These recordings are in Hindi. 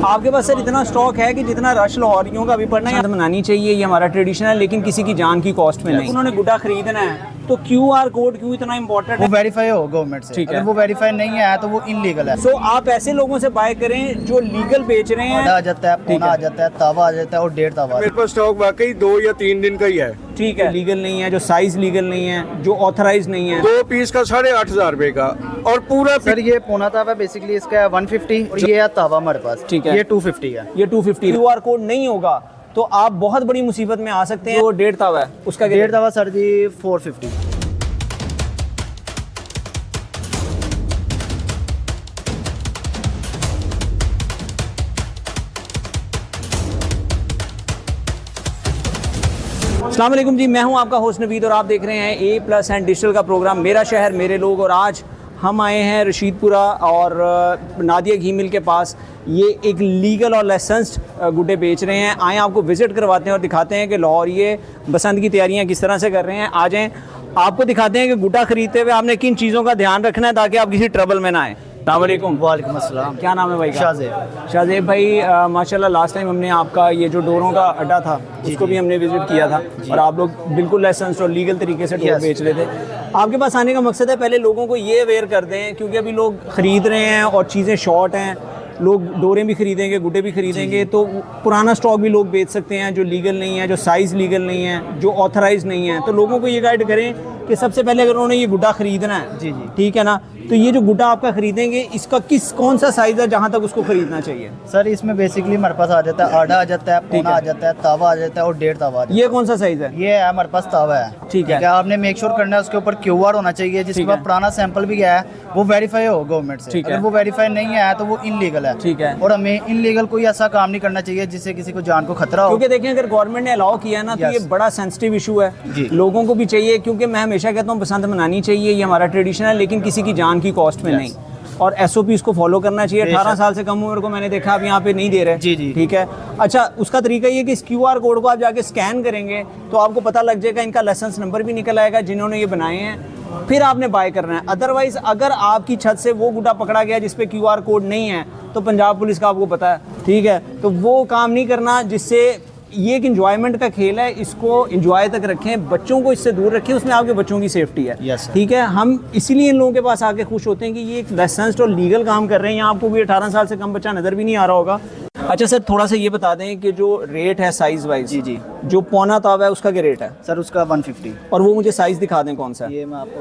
आपके पास सर इतना स्टॉक है कि जितना रश लाहौरियों का अभी पड़ना है मनानी चाहिए, ये हमारा ट्रेडिशन है, लेकिन किसी की जान की कॉस्ट में नहीं। उन्होंने गुड्डा खरीदना है तो QR कोड क्यों इतना इंपॉर्टेंट है? वो वेरीफाई हो गवर्नमेंट से, ठीक है। अगर वो वेरीफाई नहीं है तो वो इनलीगल है। सो आप ऐसे लोगों से बाय करें जो लीगल बेच रहे हैं। आ जाता है, पौना आ जाता है, तावा आ जाता है और 1.5 तावा। मेरे पास स्टॉक वाकई 2 या 3 दिन का ही है। ठीक है, लीगल नहीं है, जो साइज लीगल नहीं है, जो ऑथराइज नहीं है। 2 पीस का 8,500 रुपए का और पूरा सर ये पौना तावा बेसिकली इसका है 150 और ये है तावा हमारे पास, ठीक है। ये 250 है। ये 250। QR कोड नहीं होगा तो आप बहुत बड़ी मुसीबत में आ सकते हैं। वो 1.5 तावा है, उसका 1.5 तावा सर जी 450। अस्सलाम वालेकुम जी, मैं हूं आपका होस्ट नवीद और आप देख रहे हैं A+ एंड डिजिटल का प्रोग्राम मेरा शहर मेरे लोग। और आज हम आए हैं रशीदपुरा और नादिया घी मिल के पास। ये एक लीगल और लाइसेंस्ड गुड्डे बेच रहे हैं। आए आपको विज़िट करवाते हैं और दिखाते हैं कि लाहौर ये बसंत की तैयारियां किस तरह से कर रहे हैं। आ जाएँ, आपको दिखाते हैं कि गुड्डा खरीदते हुए आपने किन चीज़ों का ध्यान रखना है ताकि आप किसी ट्रबल में ना आए। अस्सलाम वालेकुम अस्सलाम। क्या नाम है भाई का? शाहजेब। शाहजेब भाई, माशाल्लाह लास्ट टाइम हमने आपका ये जो डोरों का अड्डा था उसको भी हमने विजिट किया था और आप लोग बिल्कुल लाइसेंस और लीगल तरीके से डोर बेच रहे थे। आपके पास आने का मकसद है पहले लोगों को ये अवेयर कर दें, क्योंकि अभी लोग ख़रीद रहे हैं और चीज़ें शॉर्ट हैं। लोग डोरें भी खरीदेंगे, गुड्डे भी खरीदेंगे, तो पुराना स्टॉक भी लोग बेच सकते हैं जो लीगल नहीं है, जो साइज़ लीगल नहीं है, जो ऑथराइज नहीं है। तो लोगों को ये गाइड करें कि सबसे पहले अगर उन्होंने ये गुड्डा खरीदना है, जी जी ठीक है ना, तो ये जो गुड्डा आपका खरीदेंगे इसका कौन सा साइज़ है जहाँ तक उसको खरीदना चाहिए? सर इसमें बेसिकली हमारे पास आ जाता है आधा आ जाता है, पौना आ जाता है, तावा आ जाता है और 1.5 तावा आ जाता है। ये कौन सा साइज़ है? ये है हमारे पास तावा है, ठीक है। आपने मेक श्योर करना है उसके ऊपर QR होना चाहिए, जिसके बाद पुराना सैंपल भी गया है वो वेरीफाई हो गवर्नमेंट से। ठीक है। अगर वो वेरीफाई नहीं है तो वो इनलीगल है, ठीक है। और हमें इनलीगल कोई ऐसा काम नहीं करना चाहिए जिससे किसी को जान को खतरा हो। क्योंकि देखें अगर गवर्नमेंट ने अलाउ किया है ना तो ये बड़ा सेंसिटिव इशू है, जी। लोगों को भी चाहिए, क्योंकि मैं हमेशा कहता हूँ बसंत मनानी चाहिए, ये हमारा ट्रेडिशन है, लेकिन किसी की जान की कॉस्ट में नहीं। और SOP को फॉलो करना चाहिए। 18 साल से कम उम्र को मैंने देखा आप यहाँ पे नहीं दे रहे। जी जी ठीक है। अच्छा, उसका तरीका ये कि इस QR कोड को आप जाके स्कैन करेंगे तो आपको पता लग जाएगा, इनका लाइसेंस नंबर भी निकल आएगा जिन्होंने ये बनाए हैं, फिर आपने बाय करना है। अदरवाइज अगर आपकी छत से वो गुड्डा पकड़ा गया जिस पे QR कोड नहीं है तो पंजाब पुलिस का आपको पता है, ठीक है, तो वो काम नहीं करना। जिससे ये एक इंजॉयमेंट का खेल है, इसको इंजॉय तक रखें, बच्चों को इससे दूर रखें, उसमें आपके बच्चों की सेफ्टी है। Yes, ठीक है। हम इसीलिए इन लोगों के पास आके खुश होते हैं कि ये एक लाइसेंस्ड और लीगल काम कर रहे हैं। यहाँ आपको भी 18 साल से कम बच्चा नज़र भी नहीं आ रहा होगा। अच्छा सर, थोड़ा सा ये बता दें कि जो रेट है साइज़ वाइज, जी जी, जो पौना तावा है उसका क्या रेट है? सर उसका 150। और वो मुझे साइज़ दिखा दें कौन सा है? ये मैं आपको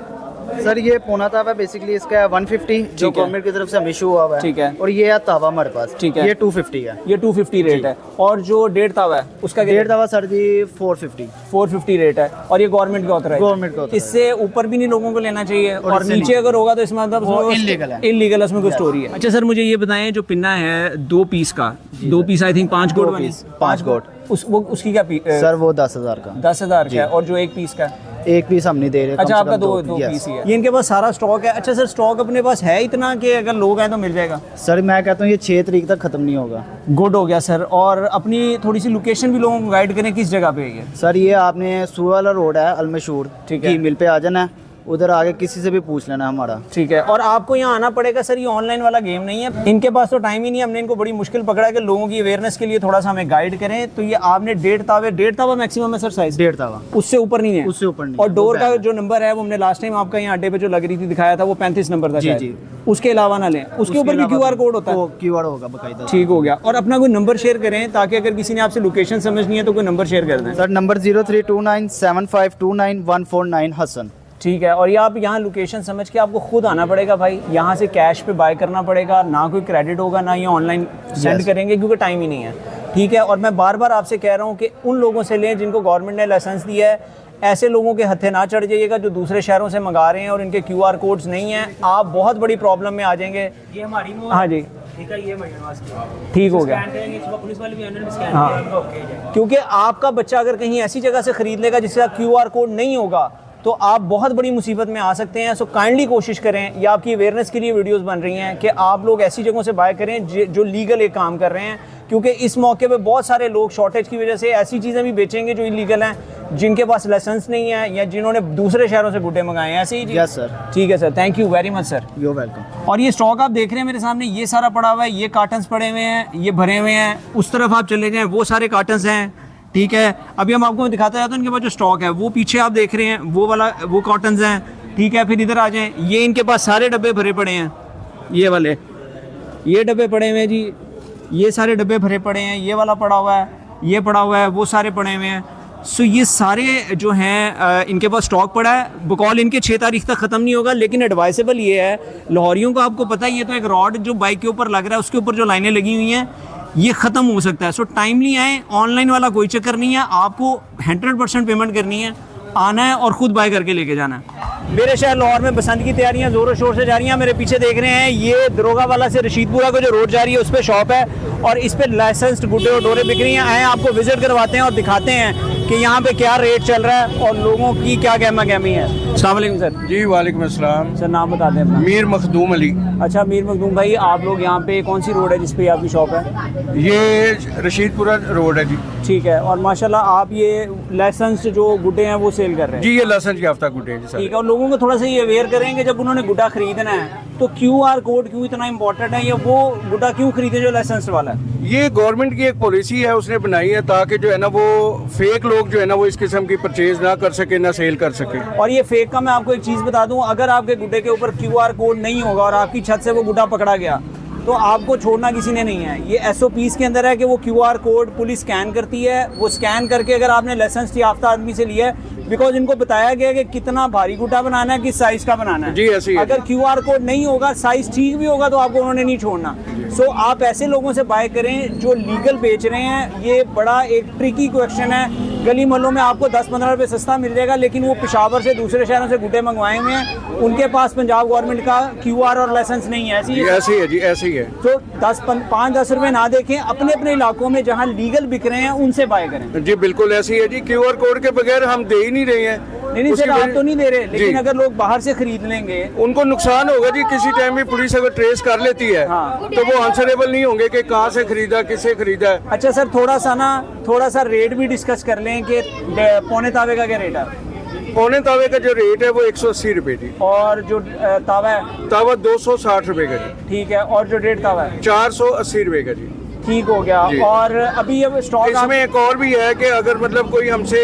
सर ये पौना तावा बेसिकली इसका है 150 जो गवर्नमेंट की तरफ से हमें इशू हुआ हुआ है, ठीक है। और ये है तावा हमारे पास, ठीक है, ये 250 है। ये 250 रेट है। और जो 1.5 तावा है उसका 1.5 तावा सर जी 450 रेट है। और ये गवर्नमेंट का होता है, गवर्नमेंट का। इससे ऊपर भी नहीं लोगों को लेना चाहिए, और इससे नीचे अगर होगा तो इसमें मतलब इल्लीगल है, इल्लीगल, उसमें कोई स्टोरी है। अच्छा सर, मुझे ये बताएं, जो पिन्ना है 2 पीस का, 2 पीस आई थिंक 5 गोट बनी, 5 गोट, उसकी क्या सर वो 10,000 का, 10,000 का है। और जो 1 पीस का, 1 पीस हम नहीं दे रहे। अच्छा आपका 2 पीस ही है। ये इनके पास सारा स्टॉक है। अच्छा सर, स्टॉक अपने पास है इतना कि अगर लोग आए तो मिल जाएगा? सर मैं कहता हूँ ये 6 तारीख तक खत्म नहीं होगा। गुड हो गया सर। और अपनी थोड़ी सी लोकेशन भी लोगों को गाइड करें, किस जगह पे है ये? सर ये आपने सुवाला रोड है अलमशहूर, ठीक है, घी मिल पे आ जाना, उधर आगे किसी से भी पूछ लेना हमारा, ठीक है। और आपको यहाँ आना पड़ेगा सर, ये ऑनलाइन वाला गेम नहीं है। इनके पास तो टाइम ही नहीं है, हमने इनको बड़ी मुश्किल पकड़ा है कि लोगों की अवेयरनेस के लिए थोड़ा सा हमें गाइड करें। तो ये आपने 1.5 तावा मैक्सिमम है सर साइज? 1.5 तावा, उससे ऊपर नहीं है? उससे ऊपर नहीं। और डोर का जो नंबर है वो हमने लास्ट टाइम आपका यहाँ अड्डे पे जो लग रही थी दिखाया था वो 35 नंबर था। जी जी, उसके अलावा ना लें, उसके ऊपर भी QR कोड होता है? QR होगा बकायदा। ठीक हो गया। और अपना कोई नंबर शेयर करें ताकि अगर किसी ने आपसे लोकेशन समझनी है तो कोई नंबर शेयर कर दें। Sir number 03297529 Hasan. ठीक है। और ये आप यहाँ लोकेशन समझ के आपको खुद आना पड़ेगा भाई, यहाँ से कैश पे बाय करना पड़ेगा, ना कोई क्रेडिट होगा ना ये ऑनलाइन सेंड करेंगे क्योंकि टाइम ही नहीं है। ठीक है। और मैं बार बार आपसे कह रहा हूँ कि उन लोगों से लें जिनको गवर्नमेंट ने लाइसेंस दिया है। ऐसे लोगों के हत्थे ना चढ़ जाइएगा जो दूसरे शहरों से मंगा रहे हैं और इनके QR कोड्स नहीं हैं, आप बहुत बड़ी प्रॉब्लम में आ जाएंगे। ये हमारी हाँ जी, ठीक है, ये ठीक हो गया। पुलिस वाले भी हाँ, क्योंकि आपका बच्चा अगर कहीं ऐसी जगह से ख़रीद लेगा जिसका QR कोड नहीं होगा तो आप बहुत बड़ी मुसीबत में आ सकते हैं। सो काइंडली कोशिश करें, ये आपकी अवेयरनेस के लिए वीडियोस बन रही हैं कि आप लोग ऐसी जगहों से बाय करें जो लीगल एक काम कर रहे हैं, क्योंकि इस मौके पे बहुत सारे लोग शॉर्टेज की वजह से ऐसी चीज़ें भी बेचेंगे जो इलीगल हैं, जिनके पास लाइसेंस नहीं है या जिन्होंने दूसरे शहरों से गुड्डे मंगाए हैं। ऐसे ही जी? Yes sir. ठीक है sir, thank you very much sir. You welcome. और ये स्टॉक आप देख रहे हैं मेरे सामने, ये सारा पड़ा हुआ है, ये कार्टन्स पड़े हुए हैं, ये भरे हुए हैं। उस तरफ आप चले जाएं, वो सारे कार्टन्स हैं, ठीक है। अभी हम आपको दिखाते जाते हैं उनके पास जो स्टॉक है। वो पीछे आप देख रहे हैं वो वाला, वो कॉटन्स हैं, ठीक है। फिर इधर आ जाएं, ये इनके पास सारे डब्बे भरे पड़े हैं, ये वाले, ये डब्बे पड़े हुए हैं जी, ये सारे डब्बे भरे पड़े हैं, ये वाला पड़ा हुआ है, ये पड़ा हुआ है, वो सारे पड़े हुए हैं। सो ये सारे जो हैं इनके पास स्टॉक पड़ा है। बकौल इनके 6 तारीख तक ख़त्म नहीं होगा, लेकिन एडवाइसेबल ये है लाहौरियों को, आपको पता है ये तो एक रॉड जो बाइक के ऊपर लग रहा है उसके ऊपर जो लाइनें लगी हुई हैं ये ख़त्म हो सकता है। सो टाइमली आएँ, ऑनलाइन वाला कोई चक्कर नहीं है, आपको 100% पेमेंट करनी है, आना है और ख़ुद बाय करके लेके जाना है। मेरे शहर लाहौर में बसंत की तैयारियां ज़ोरों शोर से जा रही हैं। मेरे पीछे देख रहे हैं ये दरोगा वाला से रशीदपुरा को जो रोड जा रही है उस पर शॉप है और इस पर लाइसेंस्ड गुड्डे और डोरे बिक रही हैं। आए आपको विजिट करवाते हैं और दिखाते हैं कि यहाँ पे क्या रेट चल रहा है और लोगों की क्या गहमा गहमी है। अस्सलाम वालेकुम सर। जी वालेकुम अस्सलाम। सर नाम बता दें अपना। मीर मखदूम अली। अच्छा मीर मखदूम भाई, आप लोग यहाँ पे कौन सी रोड है जिस पे आपकी शॉप है? ये रशीदपुरा रोड है जी। ठीक है। और माशाल्लाह आप ये लाइसेंस्ड जो गुड्डे हैं वो सेल कर रहे हैं? जी ये लाइसेंस याफ्ता गुड्डे हैं जी सर। ठीक है। और लोगों को थोड़ा सा ये अवेयर करेंगे जब उन्होंने गुड्डा खरीदना है तो QR कोड क्यों इतना इंपॉर्टेंट है, या वो गुड्डा क्यों खरीदे जो लाइसेंस वाला है? ये गवर्नमेंट की एक पॉलिसी है, उसने बनाई है ताकि जो है ना वो फेक लोग जो है ना वो इस किस्म की परचेज ना कर सके, ना सेल कर सके। और ये फेक का मैं आपको एक चीज़ बता दूं, अगर आपके गुड्डे के ऊपर QR कोड नहीं होगा और आपकी छत से वो गुड्डा पकड़ा गया तो आपको छोड़ना किसी ने नहीं है। ये SOPs के अंदर है कि वो QR कोड पुलिस स्कैन करती है, वो स्कैन करके अगर आपने लाइसेंस याफ्ता आदमी से लिया है, बिकॉज इनको बताया गया कि कितना भारी गुड्डा बनाना है, किस साइज का बनाना है। जी ऐसी है। अगर QR कोड नहीं होगा, साइज ठीक भी होगा तो आपको उन्होंने नहीं छोड़ना। सो आप ऐसे लोगों से बाय करें जो लीगल बेच रहे हैं। ये बड़ा एक ट्रिकी क्वेश्चन है। गली मोहल्लों में आपको 10-15 रुपये सस्ता मिल जाएगा, लेकिन वो पेशावर से दूसरे शहरों से गुड्डे मंगवाए हुए हैं, उनके पास पंजाब गवर्नमेंट का QR और लाइसेंस नहीं है। ऐसी ऐसी है जी, ऐसी है। तो 5-10 रुपये ना देखें, अपने अपने इलाकों में जहाँ लीगल बिक रहे हैं उनसे बाय करें। जी बिल्कुल ऐसी है जी। QR कोड के बगैर हम दे ही नहीं रहे हैं। नहीं सर, आप तो नहीं दे रहे, लेकिन अगर लोग बाहर से खरीद लेंगे उनको नुकसान होगा जी। किसी टाइम भी पुलिस अगर ट्रेस कर लेती है तो वो आंसरेबल नहीं होंगे कि कहाँ से खरीदा, किससे खरीदा है। अच्छा सर, थोड़ा सा रेट भी डिस्कस कर लें कि पौने तावे का क्या रेट है? पौने तावे का जो रेट है वो 180 रुपए जी। और जो तावा है? तावा 260 रुपए का जी। ठीक है। और जो 1.5 तावा है? 480 रुपए का जी। ठीक हो गया। और अभी ये स्टॉक इसमें एक और भी है कि अगर मतलब कोई हमसे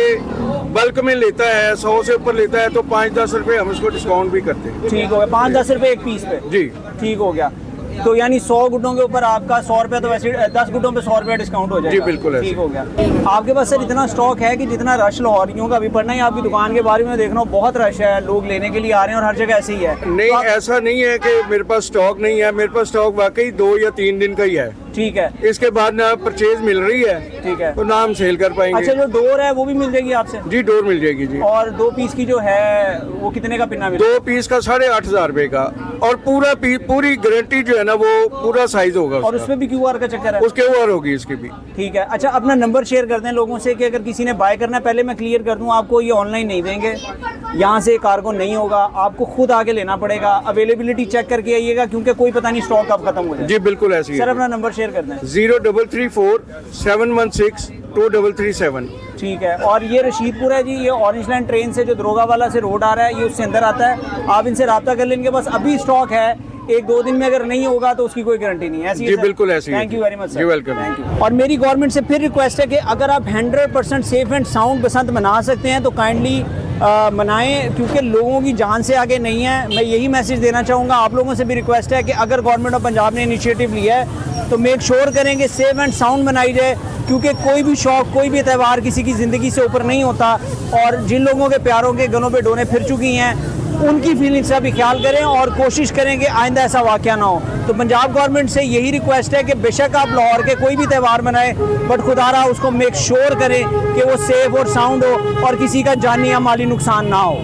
बल्क में लेता है, 100 से ऊपर लेता है तो 5-10 रुपए हम उसको डिस्काउंट भी करते हैं। ठीक हो गया। 5-10 रुपए एक पीस पे? जी ठीक हो गया। तो यानी 100 गुड्डों के ऊपर आपका 100 रुपये, तो वैसे 10 गुड्डों पे 100 रुपये डिस्काउंट हो जाएगा। जी बिल्कुल ठीक हो गया। आपके पास सर इतना स्टॉक है कि जितना रश लाहौरियों का अभी पड़ना है, आपकी दुकान के बारे में देख रहा हूँ बहुत रश है, लोग लेने के लिए आ रहे हैं और हर जगह ऐसे ही है। नहीं ऐसा नहीं है कि मेरे पास स्टॉक नहीं है। मेरे पास स्टॉक वाकई 2 या 3 दिन का ही है। ठीक है। इसके बाद ना परचेज मिल रही है, ठीक है, तो ना हम सेल कर पाएंगे। अच्छा, जो डोर है वो भी मिल जाएगी आपसे? जी डोर मिल जाएगी जी। और 2 पीस की जो है वो कितने का पिन्ना मिलेगा? 2 पीस का 8,500 रुपए का, और पूरी गारंटी जो है ना वो पूरा साइज होगा। और उसमें भी QR का चक्कर है? उसके ऊपर होगी इसकी भी। ठीक है। अच्छा, अपना नंबर शेयर कर दें लोगों से कि अगर किसी ने बाय करना है, पहले मैं क्लियर कर दूं आपको, ये ऑनलाइन नहीं देंगे, यहाँ से कार्गो नहीं होगा, आपको खुद आके लेना पड़ेगा। अवेलेबिलिटी चेक करके आइएगा, क्योंकि कोई पता नहीं स्टॉक कब खत्म हो जाए। जी बिल्कुल ऐसी है। सर अपना नंबर शेयर कर दें। 0334 716 2337। ठीक है। और ये रशीदपुर है जी, ये ऑरेंज लाइन ट्रेन से जो दरोगा वाला से रोड आ रहा है, ये उससे अंदर आता है। आप इनसे रब्ता कर लेंगे, बस अभी स्टॉक है, 1-2 दिन में अगर नहीं होगा तो उसकी कोई गारंटी नहीं है। ऐसी जी बिल्कुल ऐसी है। Thank you very much sir. जी वेलकम। Thank you. और मेरी गवर्नमेंट से फिर रिक्वेस्ट है कि अगर आप 100% सेफ एंड साउंड बसंत मना सकते हैं तो काइंडली मनाएं, क्योंकि लोगों की जान से आगे नहीं है। मैं यही मैसेज देना चाहूँगा। आप लोगों से भी रिक्वेस्ट है कि अगर गवर्नमेंट ऑफ पंजाब ने इनिशिएटिव लिया है तो मेक श्योर करें कि सेफ एंड साउंड मनाई जाए, क्योंकि कोई भी शौक, कोई भी त्यौहार किसी की ज़िंदगी से ऊपर नहीं होता। और जिन लोगों के प्यारों के गलों पे डोरें फिर चुकी हैं, उनकी फीलिंग्स का भी ख्याल करें और कोशिश करें कि आइंदा ऐसा वाक़या ना हो। तो पंजाब गवर्नमेंट से यही रिक्वेस्ट है कि बेशक आप लाहौर के कोई भी त्यौहार मनाएं, बट खुदारा उसको मेक श्योर करें कि वो सेफ और साउंड हो और किसी का जानी या माली नुकसान ना हो।